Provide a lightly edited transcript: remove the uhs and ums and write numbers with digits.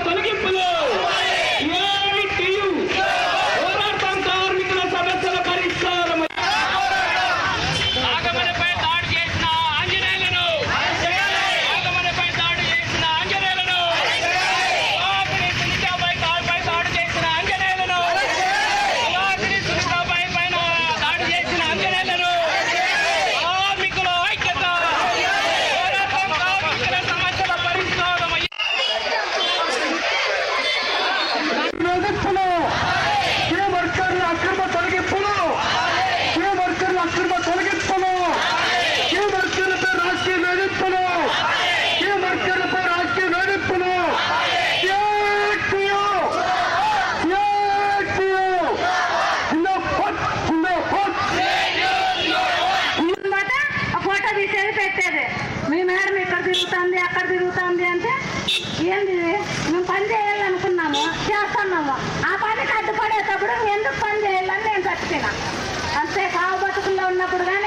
తొలగింపులు పోరాటం కార్మికుల సమస్యల పరిష్కారం ఆగమనపై దాడి చేసిన ఆంజనేయులను ఆగమనపై దాడి చేసిన ఆంజనేయులను సునీతాపై దాడి చేసిన ఆంజనేయులను సునీతాపై పైన దాడి చేసిన ఆంజనేయులను కార్మికుల ఐక్యత పోరాటం కార్మికుల సమస్యల పరిష్కారం మీ మేడం ఇక్కడ తిరుగుతుంది అక్కడ తిరుగుతుంది అంటే ఏంది మేము పని చేయాలనుకున్నాము చేస్తున్నాము ఆ పనికి అడ్డుపడేటప్పుడు ఎందుకు పని చేయాలని నేను చచ్చిపోయినా అంతే కావు బతుకుల్లో ఉన్నప్పుడు కానీ